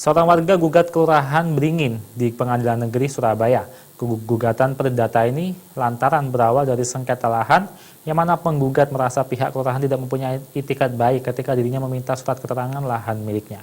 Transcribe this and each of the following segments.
Seorang warga gugat Kelurahan Beringin di Pengadilan Negeri Surabaya. Gugatan perdata ini lantaran berawal dari sengketa lahan yang mana penggugat merasa pihak kelurahan tidak mempunyai itikat baik ketika dirinya meminta surat keterangan lahan miliknya.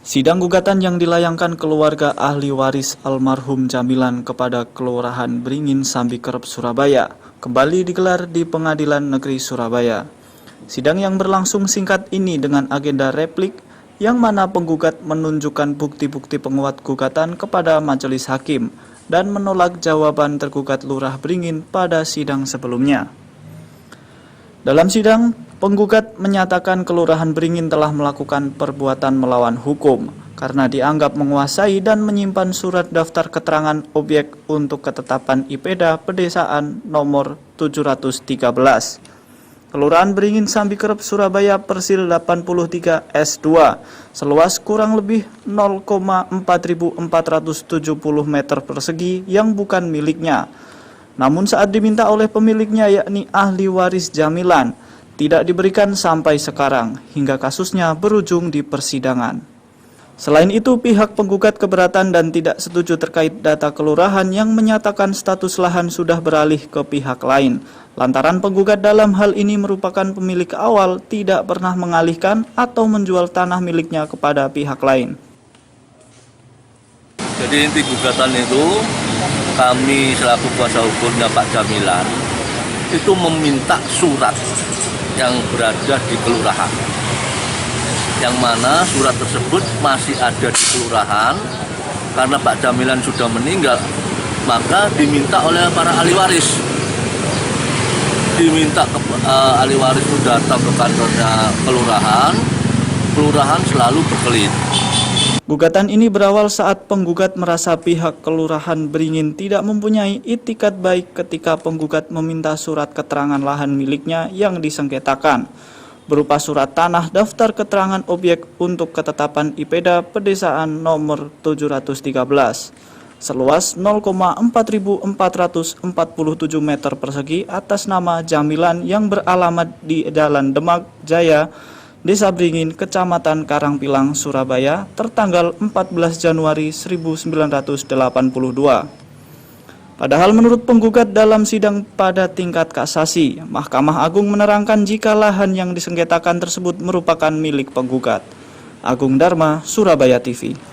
Sidang gugatan yang dilayangkan keluarga ahli waris almarhum Jamilan kepada Kelurahan Beringin Sambikerep, Surabaya kembali digelar di Pengadilan Negeri Surabaya. Sidang yang berlangsung singkat ini dengan agenda replik yang mana penggugat menunjukkan bukti-bukti penguat gugatan kepada majelis hakim dan menolak jawaban tergugat Lurah Beringin pada sidang sebelumnya. Dalam sidang, penggugat menyatakan Kelurahan Beringin telah melakukan perbuatan melawan hukum karena dianggap menguasai dan menyimpan surat daftar keterangan objek untuk ketetapan IPEDA Pedesaan nomor 713. Kelurahan Beringin Sambikerep, Surabaya Persil 83 S2 seluas kurang lebih 0,4470 meter persegi yang bukan miliknya. Namun saat diminta oleh pemiliknya yakni ahli waris Jamilan, tidak diberikan sampai sekarang hingga kasusnya berujung di persidangan. Selain itu, pihak penggugat keberatan dan tidak setuju terkait data kelurahan yang menyatakan status lahan sudah beralih ke pihak lain. Lantaran penggugat dalam hal ini merupakan pemilik awal tidak pernah mengalihkan atau menjual tanah miliknya kepada pihak lain. Jadi inti gugatan itu kami selaku kuasa hukumnya Pak Jamilan itu meminta surat yang berada di kelurahan, yang mana surat tersebut masih ada di kelurahan karena Pak Jamilan sudah meninggal, maka diminta oleh para ahli waris. Diminta ahli waris itu datang ke kantornya kelurahan selalu berkelit. Gugatan ini berawal saat penggugat merasa pihak Kelurahan Beringin tidak mempunyai itikat baik ketika penggugat meminta surat keterangan lahan miliknya yang disengketakan, berupa surat tanah daftar keterangan objek untuk ketetapan IPEDA Pedesaan nomor 713. Seluas 0,4447 meter persegi atas nama Jamilan yang beralamat di Jalan Demak Jaya, Desa Beringin, Kecamatan Karangpilang, Surabaya, tertanggal 14 Januari 1982. Padahal menurut penggugat dalam sidang pada tingkat kasasi, Mahkamah Agung menerangkan jika lahan yang disengketakan tersebut merupakan milik penggugat. Agung Dharma, Surabaya TV.